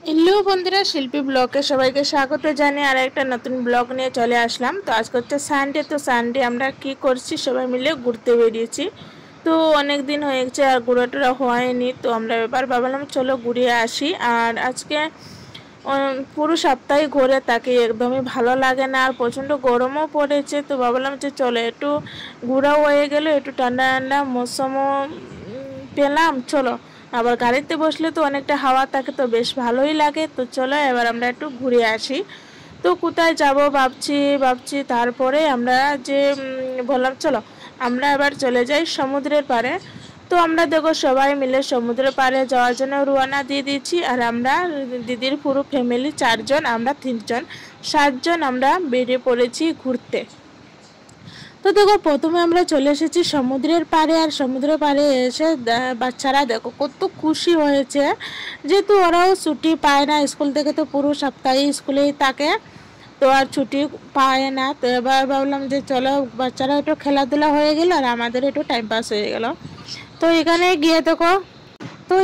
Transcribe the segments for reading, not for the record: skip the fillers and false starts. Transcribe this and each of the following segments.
Hello বন্ধুরা, শিল্পী ব্লগে সবাইকে স্বাগত জানিয়ে আর একটা নতুন ব্লগ নিয়ে চলে আসলাম। তো আজকে হচ্ছে সানডে। তো সানডে আমরা কি করছি, সবাই মিলে ঘুরতে বেরিয়েছি। তো অনেক দিন হয়ে গেছে আর ঘোরাটোরা হয়নি, তো আমরা এবার ভাবলাম চলো ঘুরে আসি। আর আজকে পুরো সপ্তাহে ঘুরে তাকে একদমই ভালো লাগে না, আর প্রচণ্ড গরমও পড়েছে। তো ভাবলাম যে চলো একটু ঘোরাও হয়ে গেল, একটু ঠান্ডা ঠান্ডা মৌসুমও পেলাম। চলো, আবার গাড়িতে বসলে তো অনেকটা হাওয়া থাকে, তো বেশ ভালোই লাগে। তো চলো এবার আমরা একটু ঘুরে আসি। তো কোথায় যাব ভাবছি তারপরে আমরা যে বললাম চলো আমরা এবার চলে যাই সমুদ্রের পাড়ে। তো আমরা দেখো সবাই মিলে সমুদ্রের পাড়ে যাওয়ার জন্য রওনা দিয়ে দিচ্ছি। আর আমরা দিদির পুরো ফ্যামিলি 4 জন, আমরা 3 জন, 7 জন আমরা বেরিয়ে পড়েছি ঘুরতে। তো দেখো প্রথমে আমরা চলে এসেছি সমুদ্রের পাড়ে। আর সমুদ্রের পাড়ে এসে বাচ্চারা দেখো কত খুশি হয়েছে, যেহেতু ওরাও ছুটি পায় না স্কুল থেকে, তো পুরো সপ্তাহে স্কুলেই থাকে, তো আর ছুটি পায় না। তো এবার ভাবলাম যে চলো বাচ্চারা একটু খেলাধুলা হয়ে গেল আর আমাদের একটু টাইম পাস হয়ে গেল। তো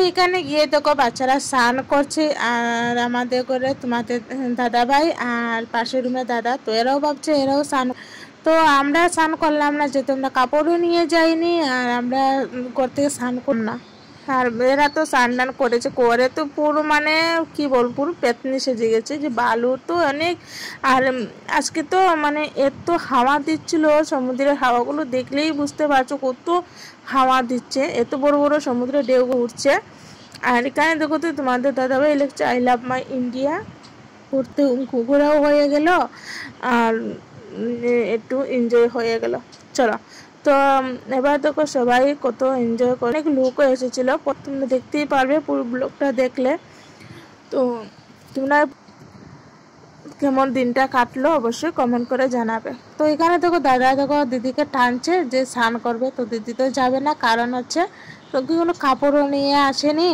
এখানে গিয়ে দেখো বাচ্চারা স্নান করছে। আর আমাদের করে তোমাদের দাদা ভাই আর পাশের রুমে দাদা, তো এরাও ভাবছে এরাও স্নান। তো আমরা স্নান করলাম না, যেহেতু আমরা কাপড়ও নিয়ে যাইনি আর আমরা ঘর থেকে স্নান করলাম না। আর এরা তো স্নান টান করেছে, করে তো পুরো মানে কি বলবো পুরো পেতনি সেজে গেছে, যে বালু তো অনেক। আর আজকে তো মানে এত হাওয়া দিচ্ছিল, সমুদ্রের হাওয়াগুলো দেখলেই বুঝতে পারছো কত হাওয়া দিচ্ছে, এত বড় বড় সমুদ্রের ঢেউ উঠছে। আর এখানে দেখো তো তোমাদের দাদাভাই লিখছে আই লাভ মাই ইন্ডিয়া, ঘুরতে ঘোরাও হয়ে গেল আর একটু এনজয় হয়ে গেল। চলো, তো এবার দেখো সবাই কত এনজয় করে, অনেক লোকও এসেছিলো, তোমরা দেখতেই পারবে পুরো ব্লগটা দেখলে। তো তোমরা কেমন দিনটা কাটলো অবশ্যই কমেন্ট করে জানাবে। তো এখানে দেখো দাদা দেখো দিদিকে টানছে যে স্নান করবে, তো দিদি তো যাবে না, কারণ হচ্ছে তো কোনো কাপড়ও নিয়ে আসেনি।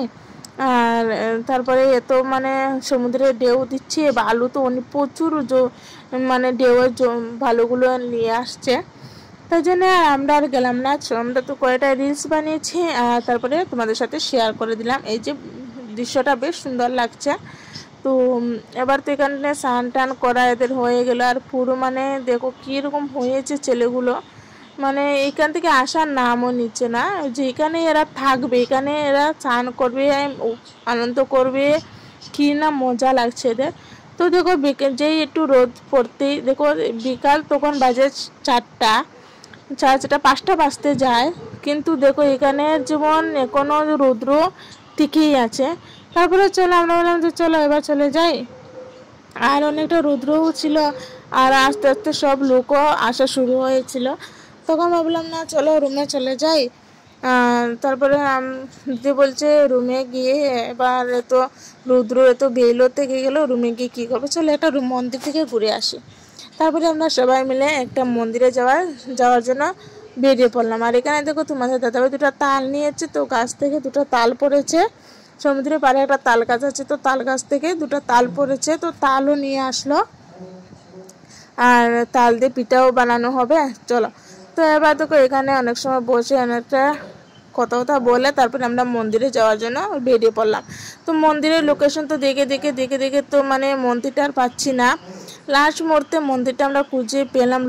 আর তারপরে এত মানে সমুদ্রে ঢেউ দিচ্ছে, বালু তো অনেক প্রচুর মানে ঢেউয়ের বালুগুলো নিয়ে আসছে। তাই জন্য আর আমরা আর গেলাম না। আমরা তো কয়েকটা রিলস বানিয়েছি আর তারপরে তোমাদের সাথে শেয়ার করে দিলাম। এই যে দৃশ্যটা বেশ সুন্দর লাগছে। তো এবার তো এখানে স্নান টান করা এদের হয়ে গেল। আর পুরো মানে দেখো কীরকম হয়েছে ছেলেগুলো, মানে এইখান থেকে আসার নামও নিচ্ছে না, যে এখানে এরা থাকবে, এখানে এরা স্নান করবে, আনন্দ করবে, কি না মজা লাগছে এদের। তো দেখো যেই একটু রোদ পড়তেই দেখো বিকাল তখন বাজে 4টা, 5টা বাজতে যায়, কিন্তু দেখো এখানে যেমন এখনো রৌদ্র টিকেই আছে। তারপরে চলো আমরা বললাম যে চলো এবার চলে যাই। আর অনেকটা রৌদ্রও ছিল আর আস্তে আস্তে সব লোকও আসা শুরু হয়েছিল। তখন ভাবলাম না চলো রুমে চলে যাই। তারপরে দিদি বলছে রুমে গিয়ে এবার এত রৌদ্র এত বেলো থেকে গেল, রুমে গিয়ে কী করবো, চলো একটা মন্দির থেকে ঘুরে আসি। তারপরে আমরা সবাই মিলে একটা মন্দিরে যাওয়ার জন্য বেরিয়ে পড়লাম। আর এখানে দেখো তোমাদের দাদাভাই 2টা তাল নিয়েছে, তো গাছ থেকে 2টা তাল পড়েছে, সমুদ্রের পাড়ে একটা তাল গাছ আছে, তো তাল গাছ থেকে 2টা তাল পড়েছে, তো তালও নিয়ে আসলো। আর তাল দিয়ে পিঠাও বানানো হবে। চলো, তো এবার দেখো এখানে অনেক সময় বসে অনেকটা কথা বলে তারপরে আমরা মন্দিরে যাওয়ার জন্য বেরিয়ে পড়লাম। তো মন্দিরের লোকেশন তো দেখে তো মানে মন্দিরটা আর পাচ্ছি না। লাস্ট মুহূর্তে মন্দিরটা আমরা খুঁজে পেলাম,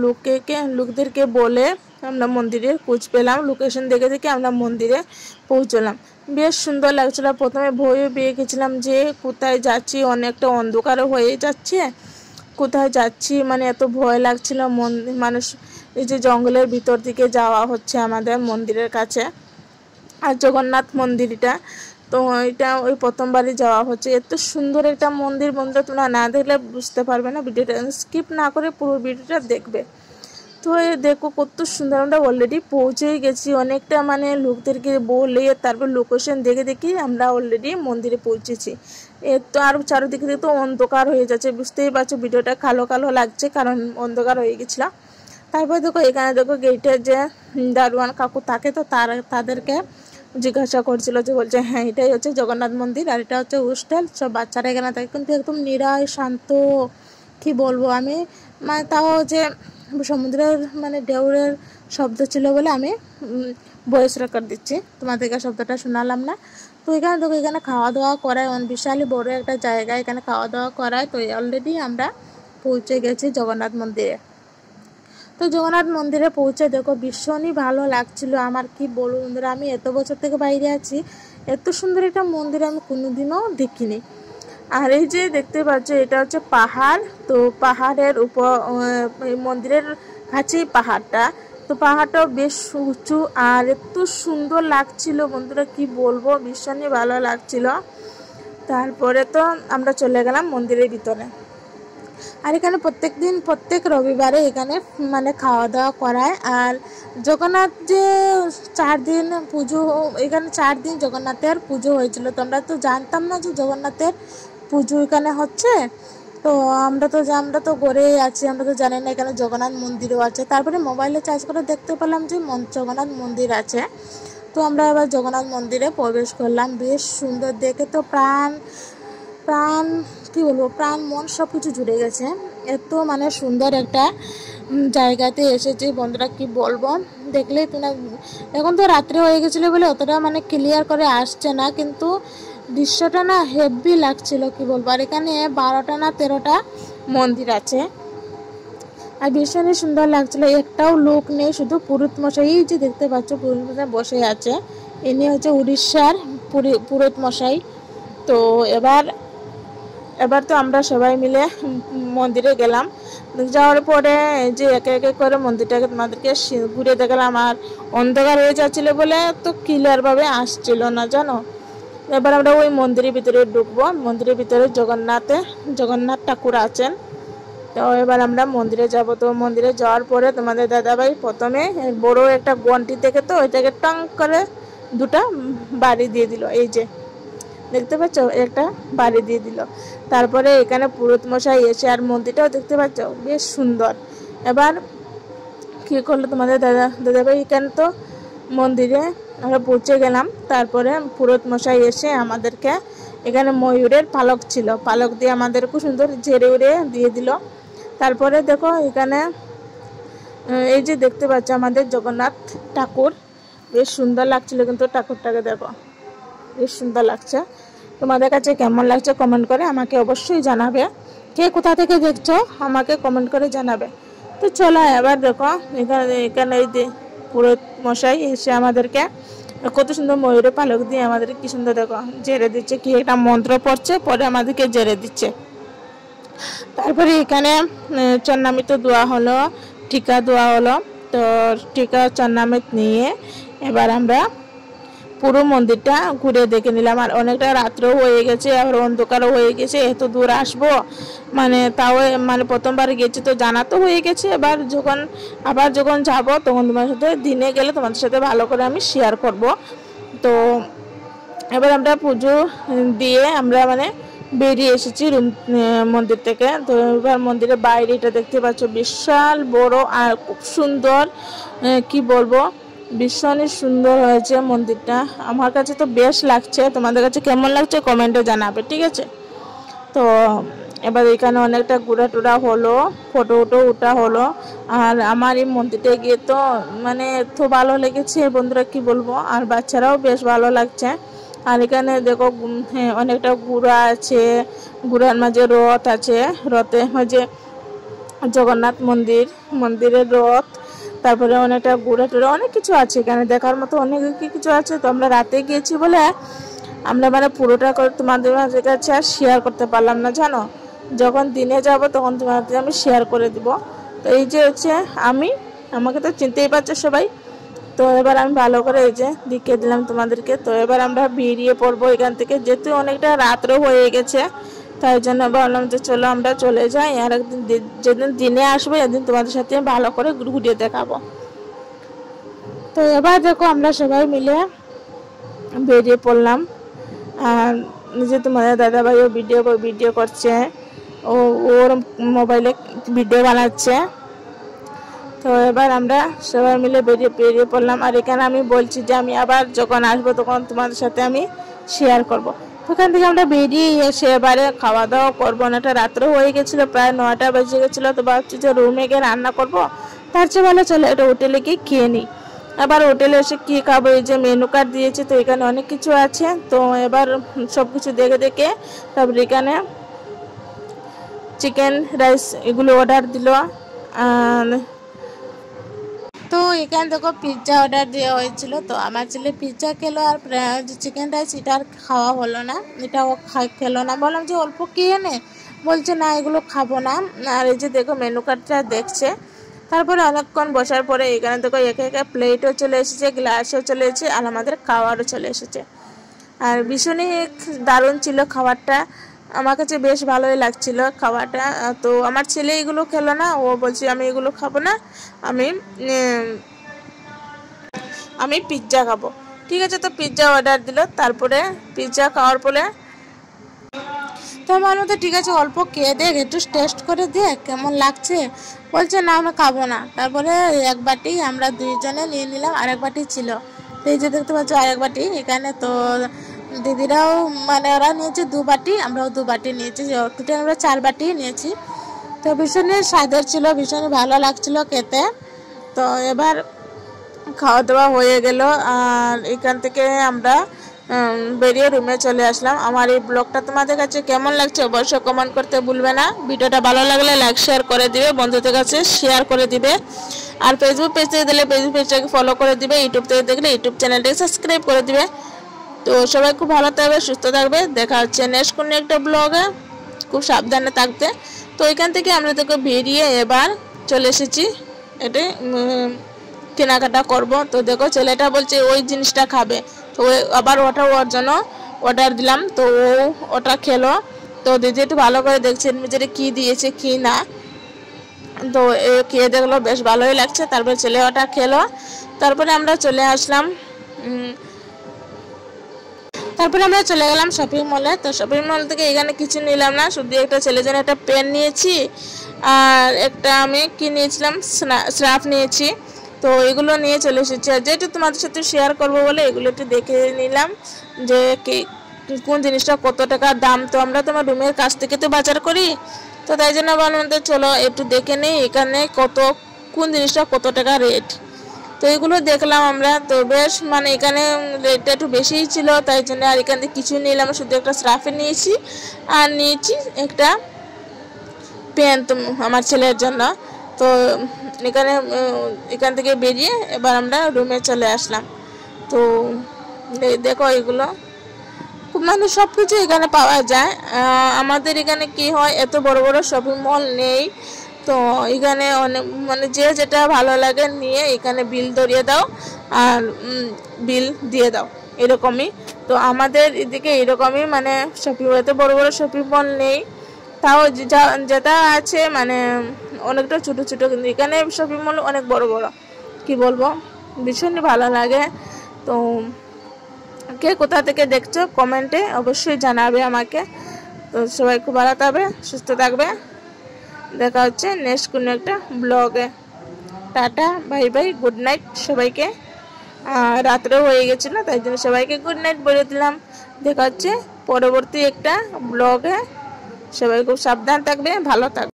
লোকদেরকে বলে আমরা মন্দিরের খোঁজ পেলাম, লোকেশন দেখে আমরা মন্দিরে পৌঁছলাম। বেশ সুন্দর লাগছিল। প্রথমে ভয়ও পেয়ে গেছিলাম যে কোথায় যাচ্ছি, অনেকটা অন্ধকারও হয়ে যাচ্ছে, কোথায় যাচ্ছি মানে এত ভয় লাগছিল। মানুষ এই যে জঙ্গলের ভিতর দিকে যাওয়া হচ্ছে আমাদের মন্দিরের কাছে। আর জগন্নাথ মন্দিরটা তো এটা ওই প্রথমবারই যাওয়া হচ্ছে। এত সুন্দর একটা মন্দির, তোমরা না দেখলে বুঝতে পারবে না, ভিডিওটা স্কিপ না করে পুরো ভিডিওটা দেখবে। তো দেখো কত সুন্দর, আমরা অলরেডি পৌঁছেই গেছি, অনেকটা মানে লোকদেরকে বলে তারপর লোকেশন দেখে আমরা অলরেডি মন্দিরে পৌঁছেছি। তো আর চারিদিকে তো অন্ধকার হয়ে যাচ্ছে, বুঝতেই পারছো ভিডিওটা কালো কালো লাগছে কারণ অন্ধকার হয়ে গেছিল। তারপর দেখো এখানে দেখো গেটের যে দারোয়ান কাকু থাকে, তো তাদেরকে জিজ্ঞাসা করছিল, যে বলছে হ্যাঁ এটাই হচ্ছে জগন্নাথ মন্দির আর এটা হচ্ছে হোস্টেল, সব বাচ্চারা এখানে থাকে, কিন্তু একদম নিরায় শান্ত, কি বলবো আমি, মানে তাও যে সমুদ্রের মানে ঢেউয়ের শব্দ ছিল বলে আমি ভয়েস রেকর্ড দিচ্ছি, তোমাদেরকে শব্দটা শোনালাম না। তো এখানে দেখো এখানে খাওয়া দাওয়া করায়, বিশালই বড় একটা জায়গা, এখানে খাওয়া দাওয়া করায়। তো অলরেডি আমরা পৌঁছে গেছি জগন্নাথ মন্দিরে। তো জগন্নাথ মন্দিরে পৌঁছে দেখো ভীষণই ভালো লাগছিল। আমার কি বলবো বন্ধুরা, আমি এত বছর থেকে বাইরে আছি, এত সুন্দর একটা মন্দির আমি কোনোদিনও দেখিনি। আর এই যে দেখতে পাচ্ছ এটা হচ্ছে পাহাড়। তো পাহাড়ের উপর মন্দিরের কাছেই পাহাড়টা, তো পাহাড়টাও বেশ উঁচু আর এত সুন্দর লাগছিল বন্ধুরা, কি বলবো, ভীষণই ভালো লাগছিল। তারপরে তো আমরা চলে গেলাম মন্দিরের ভিতরে। আর এখানে প্রত্যেক রবিবারে এখানে মানে খাওয়া দাওয়া করায়। আর জগন্নাথ যে 4 দিন পুজো, এখানে 4 দিন জগন্নাথের পুজো হয়েছিল। তো আমরা তো জানতাম না যে জগন্নাথের পুজো এখানে হচ্ছে। তো আমরা তো ঘরেই আছি, আমরা তো জানি না এখানে জগন্নাথ মন্দিরও আছে। তারপরে মোবাইলে চার্জ করে দেখতে পেলাম যে জগন্নাথ মন্দির আছে। তো আমরা এবার জগন্নাথ মন্দিরে প্রবেশ করলাম। বেশ সুন্দর দেখে তো প্রাণ কি বলবো, প্রাণ মন সব কিছু জুড়ে গেছে। এত মানে সুন্দর একটা জায়গাতে এসেছি বন্ধুরা, কি বলবো, দেখলেই তো না। এখন তো রাত্রে হয়ে গেছিলো বলে অতটা মানে ক্লিয়ার করে আসছে না, কিন্তু দৃশ্যটা না হেভি লাগছিল, কি বলবো। আর এখানে 12টা না 13টা মন্দির আছে আর ভীষণই সুন্দর লাগছিল। একটাও লোক নেই, শুধু পুরোহিত মশাই, এই যে দেখতে পাচ্ছ পুরোহিত মশাই বসে আছে, ইনি হচ্ছে উড়িষ্যার পুরোহিত মশাই। তো এবার তো আমরা সবাই মিলে মন্দিরে গেলাম। যাওয়ার পরে যে একে একে করে মন্দিরটাকে তোমাদেরকে ঘুরে দেখালাম। আর অন্ধকার হয়ে যাচ্ছিলো বলে তো ক্লিয়ারভাবে আসছিল না, জানো। এবার আমরা ওই মন্দিরের ভিতরে ঢুকবো। মন্দিরের ভিতরে জগন্নাথ ঠাকুর আছেন। তো এবার আমরা মন্দিরে যাব। তো মন্দিরে যাওয়ার পরে তোমাদের দাদাভাই প্রথমে বড় একটা গন্টি থেকে তো ওইটাকে টং করে 2টা বাড়ি দিয়ে দিল, এই যে দেখতে পাচ্ছ, একটা বাড়ি দিয়ে দিল। তারপরে এখানে পুরোহিত মশাই এসে, আর মন্দিরটাও দেখতে পাচ্ছ বেশ সুন্দর। এবার কি করলো তোমাদের দাদাভাই, এখানে তো মন্দিরে আমরা পৌঁছে গেলাম। তারপরে পুরোহিত মশাই এসে আমাদেরকে এখানে ময়ূরের পালক ছিল, পালক দিয়ে আমাদের খুব সুন্দর ঝেড়ে উড়ে দিয়ে দিল। তারপরে দেখো এখানে এই যে দেখতে পাচ্ছ আমাদের জগন্নাথ ঠাকুর, বেশ সুন্দর লাগছিল কিন্তু ঠাকুরটাকে দেখো, বেশ সুন্দর লাগছে। তোমাদের কাছে কেমন লাগছে কমেন্ট করে আমাকে অবশ্যই জানাবে। কে কোথা থেকে দেখছো আমাকে কমেন্ট করে জানাবে। তো চলো এবার দেখো এখানে এই যে পুরোহিত মশাই এসে আমাদেরকে কত সুন্দর ময়ূরের পালক দিয়ে আমাদেরকে কি সুন্দর দেখো জেরে দিচ্ছে, কি একটা মন্ত্র পড়ছে, পরে আমাদেরকে জেরে দিচ্ছে। তারপরে এখানে চন্নামৃত দেওয়া হলো, টিকা দেওয়া হলো। তো টিকা চন্নামৃত নিয়ে এবার আমরা পুরো মন্দিরটা ঘুরে দেখে নিলাম। আর অনেকটা রাত্রেও হয়ে গেছে, আর অন্ধকারও হয়ে গেছে, এত দূর আসবো মানে তাও মানে প্রথমবার গেছি তো জানা তো হয়ে গেছে। এবার যখন যাব তখন তোমার সাথে দিনে গেলে তোমাদের সাথে ভালো করে আমি শেয়ার করব। তো এবার আমরা পুজো দিয়ে আমরা মানে বেরিয়ে এসেছি মন্দির থেকে। তো এবার মন্দিরের বাইরেটা দেখতে পাচ্ছ বিশাল বড় আর খুব সুন্দর, কি বলবো, ভীষণই সুন্দর হয়েছে মন্দিরটা। আমার কাছে তো বেশ লাগছে, তোমাদের কাছে কেমন লাগছে কমেন্টে জানাবে, ঠিক আছে। তো এবার এখানে অনেকটা ঘোরাটোরা হলো, ফটো ওঠা হলো। আর আমার এই মন্দিরটা গিয়ে তো মানে এত ভালো লেগেছে বন্ধুরা, কি বলবো। আর বাচ্চারাও বেশ ভালো লাগছে। আর এখানে দেখো অনেকটা ঘোড়া আছে, ঘোড়ার মাঝে রথ আছে, রথে মাঝে জগন্নাথ মন্দিরের রথ। তারপরে অনেকটা ঘোরাটোরা অনেক কিছু আছে এখানে দেখার মতো, অনেক কিছু আছে। তো আমরা রাতে গিয়েছি বলে আমরা মানে পুরোটা করে তোমাদের কাছে আর শেয়ার করতে পারলাম না, জানো। যখন দিনে যাব তখন তোমাদের আমি শেয়ার করে দিব। তো এই যে হচ্ছে আমাকে তো চিনতেই পারছো সবাই। তো এবার আমি ভালো করে এই যে দেখিয়ে দিলাম তোমাদেরকে। তো এবার আমরা বেরিয়ে পড়বো এখান থেকে, যেহেতু অনেকটা রাত্র হয়ে গেছে, তাই জন্য ভাবলাম যে চলো আমরা চলে যাই। আর একদিন যেদিন দিনে আসবো একদিন তোমাদের সাথে ভালো করে ঘুরিয়ে দেখাবো। তো এবার দেখো আমরা সবাই মিলে বেরিয়ে পড়লাম। আর নিজে তোমাদের দাদাভাইও ভিডিও করছে, ওর মোবাইলে ভিডিও বানাচ্ছে। তো এবার আমরা সবাই মিলে বেরিয়ে পড়লাম। আর এখানে আমি বলছি যে আমি আবার যখন আসবো তখন তোমাদের সাথে আমি শেয়ার করব। ওখান থেকে আমরা বেরিয়ে এসে এবারে খাওয়া দাওয়া করবো। অনেকটা রাত্র হয়ে গেছিলো, প্রায় 9টা বেজে গেছিলো। তো ভাবছি যে রুমে গিয়ে রান্না করবো, তার চেয়ে ভালো চলো একটা হোটেলে গিয়ে খেয়ে নিই। এবার হোটেলে এসে কী খাবো, এই যে মেনু কার্ড দিয়েছে, তো এখানে অনেক কিছু আছে। তো এবার সব কিছু দেখে দেখে তারপরে এখানে চিকেন রাইস এগুলো অর্ডার দিল। আর তো এখানে দেখো পিৎজা অর্ডার দেওয়া হয়েছিল। তো আমার ছেলে পিৎজা খেলো আর চিকেন রাইস এটা আর খাওয়া হলো না, এটাও খেলো না। বললাম যে অল্প খেয়ে নে, বলছে না এগুলো খাবো না। আর এই যে দেখো মেনু কার্ডটা দেখছে। তারপরে অনেকক্ষণ বসার পরে এখানে দেখো একে একে প্লেটও চলে এসেছে, গ্লাসও চলে এসেছে, আর আমাদের খাওয়ারও চলে এসেছে। আর ভীষণই দারুণ ছিল খাবারটা, আমার কাছে বেশ ভালোই লাগছিল খাওয়াটা। তো আমার ছেলে এগুলো খেলো না, ও বলছে আমি এগুলো খাবো না, আমি পিৎজা খাবো। ঠিক আছে, তো পিৎজা অর্ডার দিল। তারপরে পিৎজা খাওয়ার পরে তো আমার মতো ঠিক আছে অল্প খেয়ে দেখ, একটু টেস্ট করে দেখ কেমন লাগছে। বলছে না আমি খাবো না। তারপরে এক বাটি আমরা দুইজনে নিয়ে নিলাম, আরেক বাটি ছিল। তো এই যে দেখতে পাচ্ছ আরেক বাটি এখানে। তো দিদিরাও মানে ওরা নিয়েছে 2 বাটি, আমরাও 2 বাটি নিয়েছি, টোটাল আমরা 4 বাটি নিয়েছি। তো ভীষণই স্বাদের ছিল, ভীষণই ভালো লাগছিল খেতে। তো এবার খাওয়া দাওয়া হয়ে গেল, আর এখান থেকে আমরা বেরিয়ে রুমে চলে আসলাম। আমার এই ব্লগটা তোমাদের কাছে কেমন লাগছে অবশ্যই কমেন্ট করতে ভুলবে না। ভিডিওটা ভালো লাগলে লাইক শেয়ার করে দিবে, বন্ধুদের কাছে শেয়ার করে দিবে। আর ফেসবুক পেজ থেকে দিলে ফেসবুক পেজটাকে ফলো করে দিবে, ইউটিউব থেকে দেখলে ইউটিউব চ্যানেলটাকে সাবস্ক্রাইব করে দিবে। তো সবাই খুব ভালো থাকবে, সুস্থ থাকবে, দেখা হচ্ছে নেক্সট কোনো একটা ব্লগে, খুব সাবধানে থাকতে। তো এখান থেকে আমরা তোকে বেরিয়ে এবার চলে এসেছি এটাই কেনাকাটা করব। তো দেখো ছেলেটা বলছে ওই জিনিসটা খাবে, তো আবার ওটা ওর জন্য অর্ডার দিলাম। তো ও ওটা খেলো। তো দিদি একটু ভালো করে দেখছেন যে কী দিয়েছে কি না। তো এ খেয়ে দেখলো বেশ ভালোই লাগছে। তারপরে ছেলে ওটা খেলো। তারপরে আমরা চলে আসলাম, তারপরে আমরা চলে গেলাম শপিং মলে। তো শপিং মল থেকে এখানে কিছু নিলাম না, শুধু একটা ছেলের জন্য একটা পেন নিয়েছি, আর একটা আমি কি নিয়েছিলাম স্রাফ নিয়েছি। তো এগুলো নিয়ে চলে এসেছি, আর যেটা তোমাদের সাথে শেয়ার করবো বলে এগুলো একটু দেখে নিলাম যে কোন জিনিসটা কত টাকা দাম। তো আমরা তোমার রুমের কাছ থেকে তো বাজার করি, তো তাই জন্য বললাম তো চলো একটু দেখে নিই এখানে কোন জিনিসটা কত টাকা রেট। তো এগুলো দেখলাম আমরা। তো বেশ মানে এখানে রেটটা একটু বেশিই ছিল, তাই জন্য আর এখান থেকে কিছু নিলাম, শুধু একটা স্রাফে নিয়েছি আর নিয়েছি একটা পেন তো আমার ছেলের জন্য। তো এখান থেকে বেরিয়ে এবার আমরা রুমে চলে আসলাম। তো দেখো এগুলো খুব মানে সব কিছু এখানে পাওয়া যায়। আমাদের এখানে কি হয়, এত বড় বড় শপিং মল নেই। তো এখানে অনেক মানে যে যেটা ভালো লাগে নিয়ে এখানে বিল ধরিয়ে দাও আর বিল দিয়ে দাও, এরকমই। তো আমাদের এদিকে এরকমই মানে শপিং এত বড় বড় শপিং মল নেই, তাও যেটা আছে মানে অনেকটা ছোটো ছোটো, কিন্তু এখানে শপিং মল অনেক বড় বড়, কি বলবো ভীষণই ভালো লাগে। তো কে কোথা থেকে দেখছো কমেন্টে অবশ্যই জানাবে আমাকে। তো সবাই খুব ভালো থাকবে, সুস্থ থাকবে, দেখা হচ্ছে নেক্সট কোনো একটা ব্লগে। Tata, bye bye, good night সবাইকে। রাত্রেও হয়ে গেছিলো, তাই জন্য সবাইকে গুড নাইট বলে দিলাম। দেখা হচ্ছে পরবর্তী একটা ব্লগে। সবাই খুব সাবধান থাকবে, ভালো থাকবে।